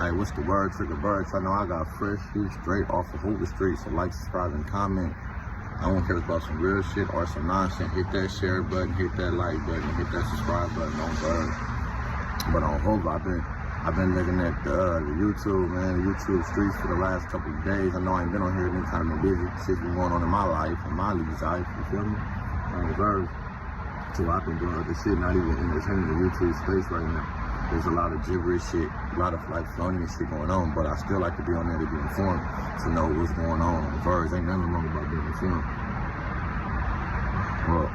Hey, what's the word? Trigger birds. I know I got fresh shit straight off of Hoover Street. So like, subscribe, and comment. I don't care about some real shit or some nonsense. Hit that share button, hit that like button, hit that subscribe button on bird. But on Hoover, I've been looking at the YouTube, man, the YouTube streets for the last couple of days. I know I ain't been on here any kind of busy. Shit's been going on in my life, in my league's life, you feel me? On bird. So I've been doing other shit, not even entertaining the YouTube space right now. There's a lot of gibberish shit, a lot of like phony shit going on, but I still like to be on there to be informed, to know what's going on the birds. Ain't nothing wrong about being informed. Well,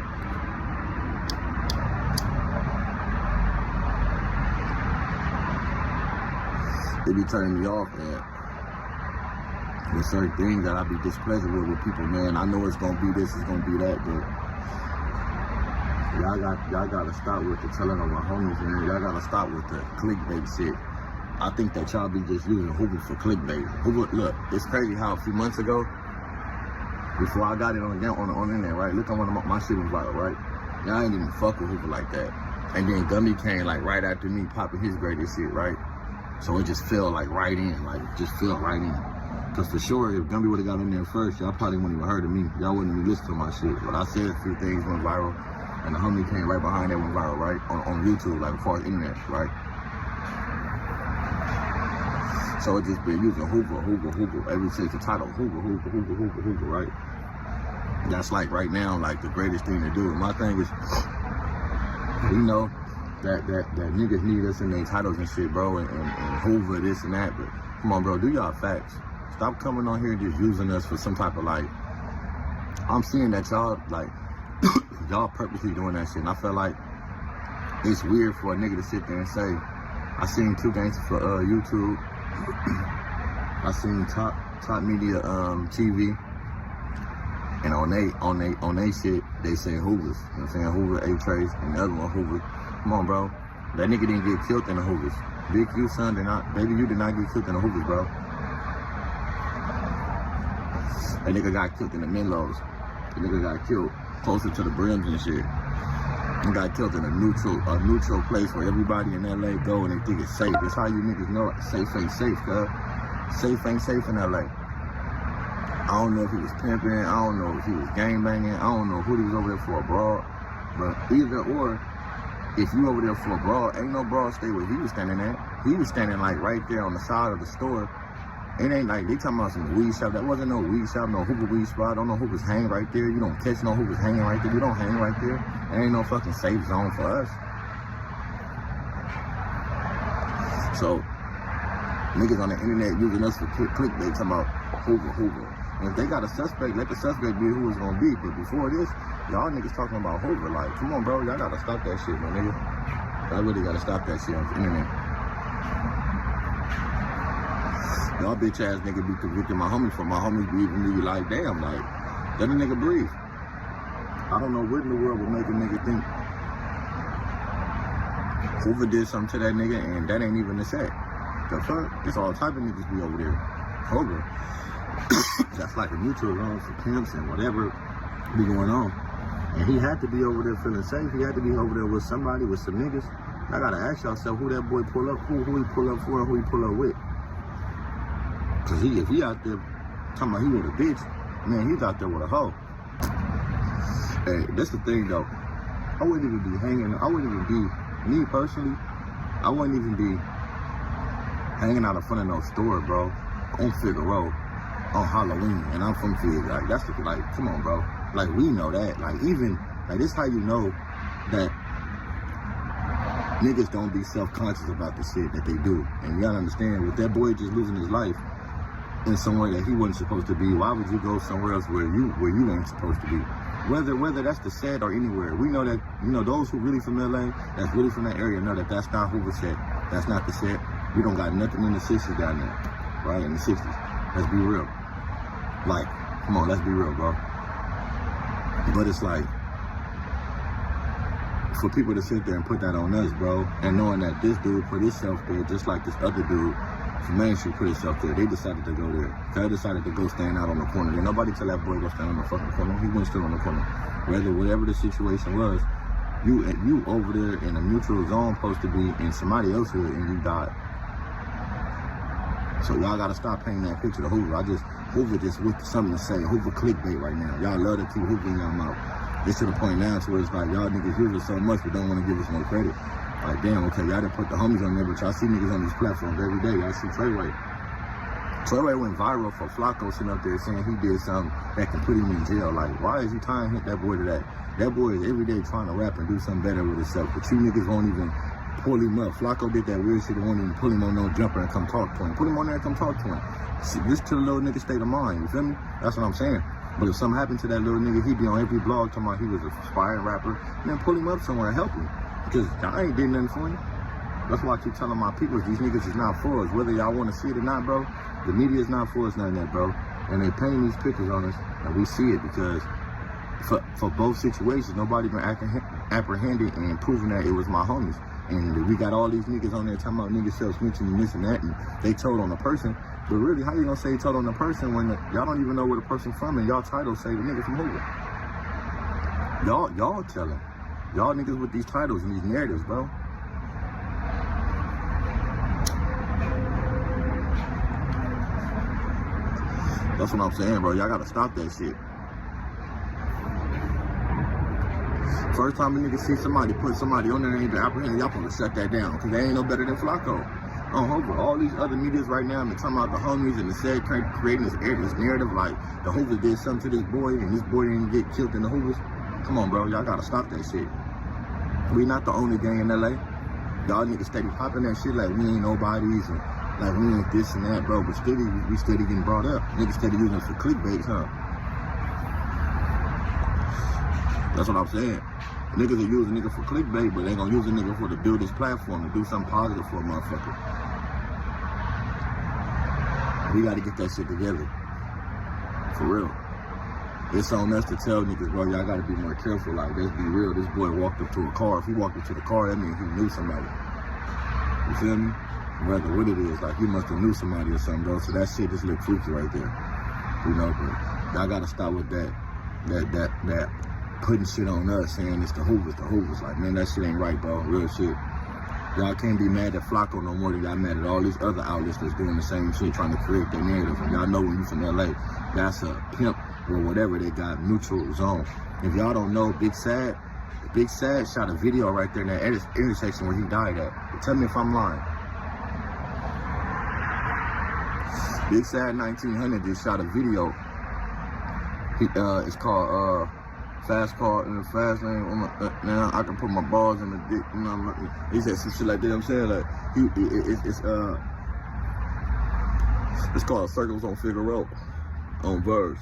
it be turning me off, man. There's certain things that I be displeased with people, man. I know it's gonna be this, it's gonna be that, but y'all gotta stop with the telling on my homies, man. Y'all gotta stop with the clickbait shit. I think that y'all be just using Hoover for clickbait. Hoover, look, it's crazy how a few months ago, before I got it on the internet, right? Look at one of my shit was viral, right? Y'all ain't even fuck with Hoover like that. And then Gummy came like right after me popping his greatest shit, right? So it just fell like right in, like just fell right in. Cause for sure, if Gumby would've got in there first, y'all probably wouldn't even heard of me. Y'all wouldn't even listen to my shit. But I said a few things went viral. And the homie came right behind that went viral, right? On YouTube, like as far as internet, right? So it just been using Hoover, ever since the title, Hoover, right? That's like right now, like the greatest thing to do. And my thing is, you know, that niggas need us in their titles and shit, bro, and Hoover, this and that, but come on, bro, do y'all facts. Stop coming on here and just using us for some type of like, I'm seeing that y'all, like, y'all purposely doing that shit, and I feel like it's weird for a nigga to sit there and say, I seen 2 gangsters for YouTube, I seen top media TV, and on they shit they say Hoovers. You know what I'm saying? Hoover, A-Trace, and the other one Hoover. Come on, bro. That nigga didn't get killed in the Hoovers. Big U son did not. Baby Yui did not get killed in the Hoovers, bro. That nigga got killed in the Menlos. The nigga got killed closer to the brims and shit. He got killed in a neutral place where everybody in LA go and they think it's safe. That's how you niggas know it. Safe ain't safe, cuz. Safe ain't safe in LA. I don't know if he was pimping. I don't know if he was gangbanging. I don't know who he was over there for a brawl. But either or, if you over there for a brawl, ain't no brawl stay where he was standing at. He was standing like right there on the side of the store. It ain't like they talking about some weed shop. That wasn't no weed shop, no Hoover weed spot. I don't know who was hanging right there. You don't catch no who was hanging right there. You don't hang right there. There ain't no fucking safe zone for us. So, niggas on the internet using us for clickbait talking about Hoover. And if they got a suspect, let the suspect be who it's gonna be. But before this, y'all niggas talking about Hoover. Like, come on, bro, y'all gotta stop that shit, my nigga. Y'all really gotta stop that shit on the internet. Y'all bitch ass nigga be convicting my homies for my homies be like, damn, like, let a nigga breathe. I don't know what in the world would make a nigga think Hoover did something to that nigga and that ain't even the set. The fuck? It's all type of niggas be over there. Hoover. That's like a neutral zone for pimps and whatever be going on. And he had to be over there feeling safe. He had to be over there with somebody, with some niggas. I gotta ask yourself who that boy pull up, who he pull up for and who he pull up with. Cause if he out there talking about he with a bitch, man, he's out there with a hoe. Hey, that's the thing though. I wouldn't even be hanging, I wouldn't even be, me personally, I wouldn't even be hanging out in front of no store, bro, on Figueroa, on Halloween, and I'm from Fig. Like, that's the, like, come on, bro. Like, we know that. Like, even, like, this how you know that niggas don't be self-conscious about the shit that they do. And you gotta understand, with that boy just losing his life in somewhere that he wasn't supposed to be, why would you go somewhere else where you ain't supposed to be? Whether that's the set or anywhere, we know that, you know, those who really from LA, that's really from that area, know that that's not Hoover set. That's not the set. We don't got nothing in the 60s down there, right? In the 60s. Let's be real. Like, come on, let's be real, bro. But it's like, for people to sit there and put that on us, bro, and knowing that this dude put himself there just like this other dude from Main Street put himself there, they decided to go there. They decided to go stand out on the corner. And nobody tell that boy go stand on the fucking corner. He went still on the corner. Whatever the situation was, you over there in a neutral zone supposed to be in somebody else's hood and you died. So y'all gotta stop painting that picture of Hoover. Hoover just with something to say. Hoover clickbait right now. Y'all love to keep Hoover in y'all mouth. It's to the point now to where it's like y'all niggas use it so much but don't want to give us no credit. Like damn, okay, y'all done put the homies on there, but y'all see niggas on these platforms every day. Y'all see Treyway. Treyway went viral for Flakko sitting up there saying he did something that can put him in jail. Like, why is he trying to hit that boy to that? That boy is every day trying to rap and do something better with himself, but you niggas won't even pull him up. Flakko did that weird shit and won't even pull him on no jumper and come talk to him. Put him on there and come talk to him. See, this to the little nigga state of mind, you feel me? That's what I'm saying. But if something happened to that little nigga, he'd be on every blog talking about he was an aspiring rapper, and then pull him up somewhere and help him. Because I ain't did nothing for him. That's why I keep telling my people, these niggas is not for us. Whether y'all want to see it or not, bro, the media is not for us, none of that, bro. And they paint these pictures on us, and we see it because for both situations, nobody been apprehended and proving that it was my homies. And we got all these niggas on there talking about niggas self-snitching and this and that, and they told on the person. But really, how you gonna say he told on the person when y'all don't even know where the person from, and y'all titles say the nigga from Hoover? Y'all telling. Y'all niggas with these titles and these narratives, bro. That's what I'm saying, bro. Y'all gotta stop that shit. First time a nigga see somebody put somebody on there and ain't been apprehended, y'all supposed to shut that down, because they ain't no better than Flakko. On Hoover, all these other medias right now, they're talking about the homies and the said creating this narrative like the Hoover did something to this boy and this boy didn't get killed in the Hoovers. Come on, bro. Y'all gotta stop that shit. We not the only gang in LA. Y'all niggas steady popping that shit like we ain't nobodies and like we ain't this and that, bro. But we steady getting brought up. Niggas steady using us for clickbait, huh? That's what I'm saying. Niggas are using nigga for clickbait, but they gonna use a nigga for to build this platform to do something positive for a motherfucker. We gotta get that shit together. For real. It's on us to tell niggas, bro, y'all gotta be more careful. Like, let's be real. This boy walked up to a car. If he walked up to the car, that means he knew somebody. You feel me? Whether what it is, like he must have knew somebody or something, bro. So that shit just look freaky right there. You know, but y'all gotta stop with that putting shit on us, saying it's the Hoovers. Like, man, that shit ain't right, bro. Real shit. Y'all can't be mad at Flakko no more than y'all mad at all these other outlets that's doing the same shit, trying to create their narrative. And y'all know when you from LA, that's a pimp or whatever they got, neutral zone. If y'all don't know, Big Sad shot a video right there in that intersection where he died at. Tell me if I'm lying. Big Sad 1900 just shot a video. It's called Fast Car in the Fast Lane. Now I can put my balls in the dick. You know, he said some shit like that. I'm saying, like, it's called Circles on Figueroa on Verse.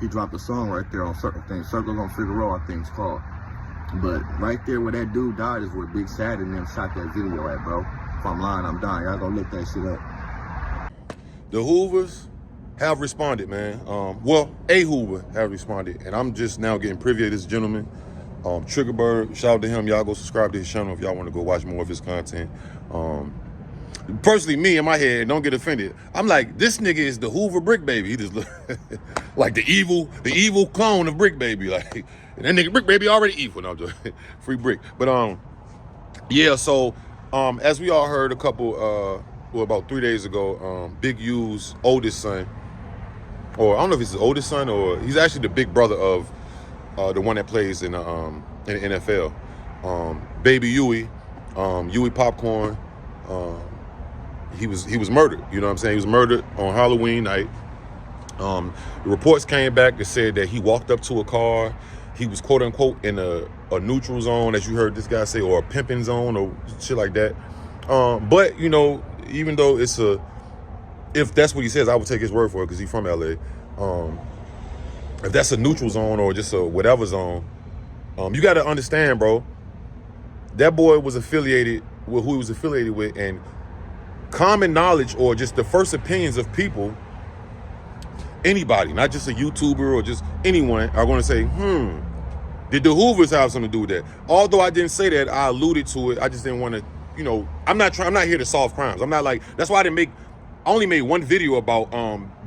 He dropped a song right there on Circles on Figueroa, I think it's called. But right there where that dude died is where Big Sad and them shot that video at, bro. If I'm lying, I'm dying. Y'all gonna look that shit up. The Hoovers have responded, man. Well, a Hoover have responded, and I'm just now getting privy to this gentleman, Triggerbird. Shout out to him. Y'all go subscribe to his channel if y'all want to go watch more of his content. Personally, me in my head, don't get offended. I'm like, this nigga is the Hoover Brick Baby. He just look like the evil clone of Brick Baby. Like, and that nigga Brick Baby already evil. No, I'm joking. Free Brick. But yeah. So as we all heard about 3 days ago, Big Yu's oldest son, or I don't know if he's his oldest son or he's actually the big brother of the one that plays in the NFL. Baby Yui, Yui Popcorn. He was murdered. You know what I'm saying? He was murdered on Halloween night. The reports came back that said that he walked up to a car. He was quote unquote in a neutral zone, as you heard this guy say, or a pimping zone or shit like that. But you know, even though if that's what he says, I would take his word for it because he's from LA. If that's a neutral zone or just a whatever zone, you got to understand, bro. That boy was affiliated with who he was affiliated with, and common knowledge or just the first opinions of people, anybody, not just a YouTuber or just anyone, are going to say, did the Hoovers have something to do with that? Although I didn't say that, I alluded to it. I just didn't want to, you know, I'm not here to solve crimes. I'm not like, that's why I only made one video about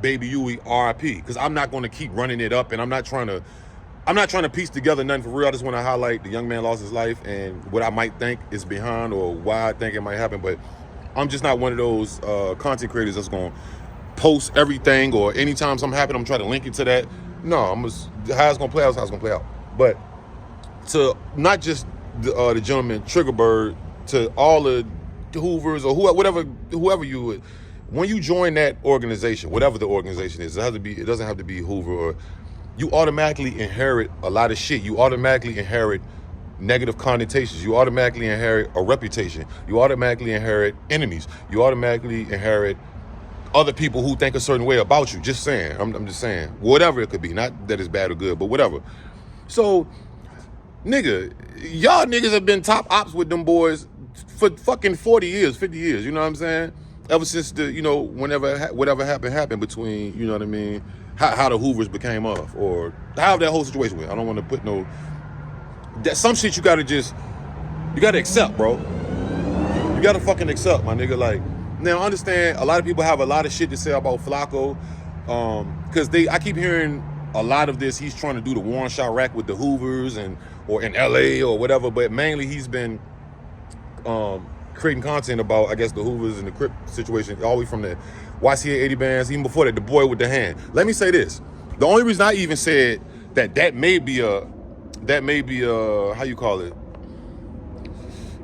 Baby Yui RIP, because I'm not going to keep running it up, and I'm not trying to piece together nothing for real. I just want to highlight the young man lost his life and what I might think is behind or why I think it might happen. But I'm just not one of those content creators that's going to post everything, or anytime something happens, I'm trying to link it to that. No, how it's going to play out is how it's going to play out. But to not just the gentleman Trigger Bird, to all the Hoovers or whoever you would, when you join that organization, whatever the organization is, it doesn't have to be Hoover, or you automatically inherit a lot of shit. You automatically inherit negative connotations. You automatically inherit a reputation. You automatically inherit enemies. You automatically inherit other people who think a certain way about you. Just saying. I'm just saying. Whatever it could be. Not that it's bad or good, but whatever. So, nigga, y'all niggas have been top ops with them boys for fucking 40 years, 50 years. You know what I'm saying? Ever since whatever happened between, you know what I mean, how the Hoovers became off, or how that whole situation went. I don't want to put some shit you gotta accept, bro. You gotta fucking accept, my nigga. Like, now understand, a lot of people have a lot of shit to say about Flakko, because I keep hearing a lot of this. He's trying to do the Warren Shot rack with the Hoovers or in LA or whatever, but mainly he's been creating content about, I guess, the Hoovers and the Crip situation, all the way from the YCA 80 bands, even before that, the boy with the hand. Let me say this: the only reason I even said that may be a how you call it?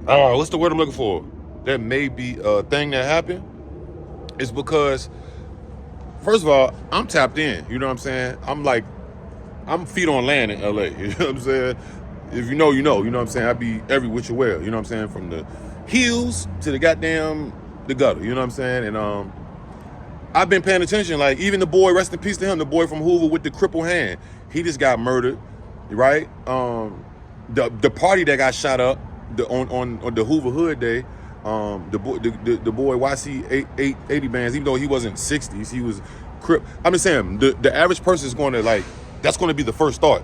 What's the word I'm looking for? That may be a thing that happened, is because, first of all, I'm tapped in. You know what I'm saying? I'm feet on land in LA. You know what I'm saying? If you know, you know. You know what I'm saying? I be every which way. You know what I'm saying? From the hills to the gutter. You know what I'm saying? And I've been paying attention. Like, even the boy, rest in peace to him, the boy from Hoover with the crippled hand, he just got murdered, right? The party that got shot up on the Hoover Hood Day, the boy YC 80 bands, even though he wasn't 60s, he was crip. I'm just saying, the average person is going to, like, that's going to be the first thought.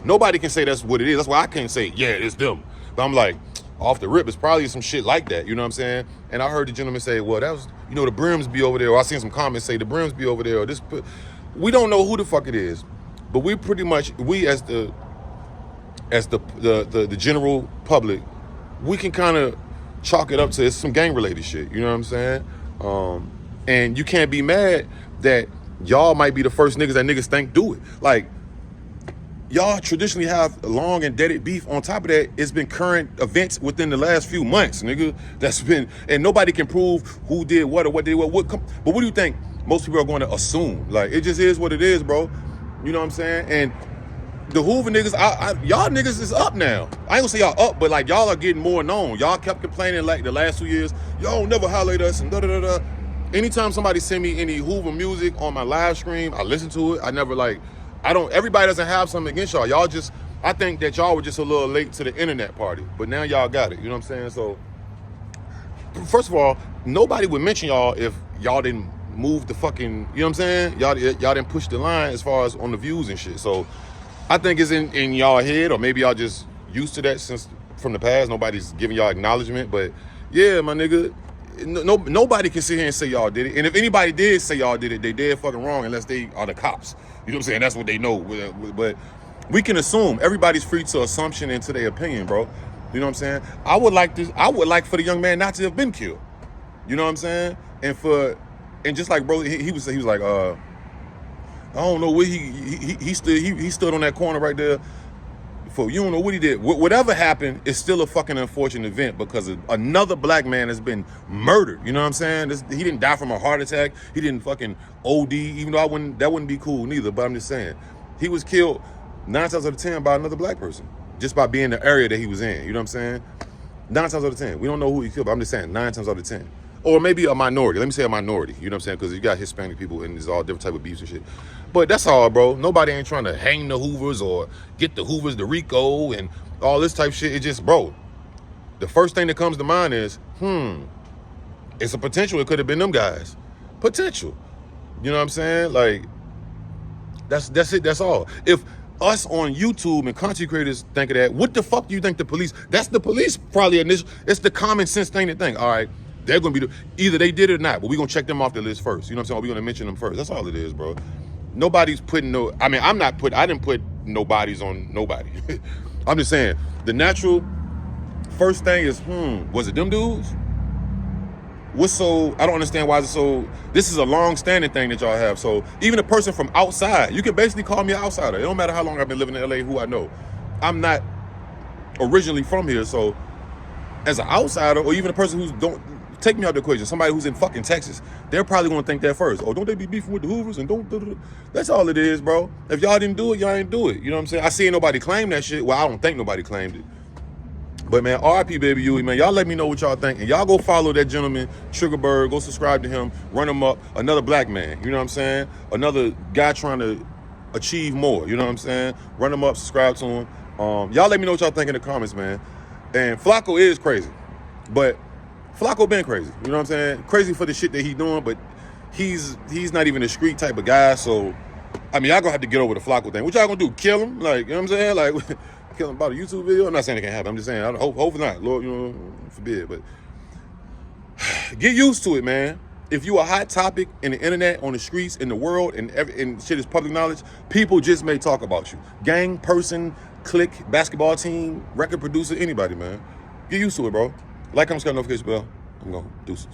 Nobody can say that's what it is. That's why I can't say, yeah, it's them. But I'm like, off the rip, it's probably some shit like that. You know what I'm saying? And I heard the gentleman say, well, that was, the brims be over there. Or I seen some comments say the brims be over there. Or this. We don't know who the fuck it is. But we pretty much, as the general public, we can kind of chalk it up to it's some gang related shit. You know what I'm saying? And you can't be mad that y'all might be the first niggas that niggas think do it. Like, y'all traditionally have long and dated beef. On top of that, it's been current events within the last few months, nigga. That's been, and nobody can prove who did what or what did what. But what do you think most people are going to assume? Like, it just is what it is, bro. You know what I'm saying? And the Hoover niggas, y'all niggas is up now. I ain't gonna say y'all up, but like, y'all are getting more known. Y'all kept complaining like the last 2 years, y'all never highlight us and da-da-da-da. Anytime somebody send me any Hoover music on my live stream, I listen to it. I never everybody doesn't have something against y'all. I think that y'all were just a little late to the internet party, but now y'all got it. You know what I'm saying? So, first of all, nobody would mention y'all if y'all didn't move the fucking, you know what I'm saying? Y'all didn't push the line as far as on the views and shit. So, I think it's in y'all head, or maybe y'all just used to that since from the past. Nobody's giving y'all acknowledgement, but yeah, my nigga, nobody can sit here and say y'all did it. And if anybody did say y'all did it, they dead fucking wrong, unless they are the cops. You know what I'm saying? That's what they know. But we can assume. Everybody's free to assumption and to their opinion, bro. You know what I'm saying? I would like for the young man not to have been killed. You know what I'm saying? And just like, bro, he was like, I don't know what he stood on that corner right there. You don't know what he did. Whatever happened is still a fucking unfortunate event, because another black man has been murdered. You know what I'm saying? He didn't die from a heart attack. He didn't fucking OD, even though that wouldn't be cool neither. But I'm just saying, he was killed 9 times out of 10 by another black person, just by being the area that he was in. You know what I'm saying? 9 times out of 10. We don't know who he killed, but I'm just saying 9 times out of 10. Or maybe a minority. Let me say a minority. You know what I'm saying? Because you got Hispanic people and there's all different type of beefs and shit. But that's all, bro. Nobody ain't trying to hang the Hoovers or get the Hoovers the Rico and all this type of shit. It just, bro, the first thing that comes to mind is, it's a potential. It could have been them guys. Potential. You know what I'm saying? Like, that's it. That's all. If us on YouTube and content creators think of that, what the fuck do you think the police? That's the police probably initial. It's the common sense thing to think. All right, they're gonna be either they did it or not, but we're gonna check them off the list first. You know what I'm saying? We're gonna mention them first. That's all it is, bro. Nobody's putting I didn't put nobodies on nobody. I'm just saying, the natural first thing is, was it them dudes? what's so, I don't understand why it's so, this is a long-standing thing that y'all have. So even a person from outside, you can basically call me an outsider. It don't matter how long I've been living in LA, who I know. I'm not originally from here, so as an outsider, or even a person who's, don't, take me out of the equation, somebody who's in fucking Texas, they're probably gonna think that first. Oh, don't they be beefing with the Hoovers and don't. That's all it is, bro. If y'all didn't do it, y'all ain't do it. You know what I'm saying? I see nobody claim that shit. Well, I don't think nobody claimed it. But man, RIP Baby Yui, man, y'all let me know what y'all think. And y'all go follow that gentleman, Triggerbird, go subscribe to him, run him up. Another black man, you know what I'm saying? Another guy trying to achieve more, you know what I'm saying? Run him up, subscribe to him. Y'all let me know what y'all think in the comments, man. And Flakko is crazy, but Flakko been crazy, you know what I'm saying? Crazy for the shit that he doing, but he's not even a street type of guy, so, I mean, y'all gonna have to get over the Flakko thing. What y'all gonna do, kill him? Like, you know what I'm saying? Like, kill him about a YouTube video? I'm not saying it can't happen, I'm just saying, hopefully not, Lord, you know, forbid, but get used to it, man. If you a hot topic in the internet, on the streets, in the world, and shit is public knowledge, people just may talk about you. Gang, person, clique, basketball team, record producer, anybody, man. Get used to it, bro. Like, comment, subscribe, notification bell. I'm going deuces.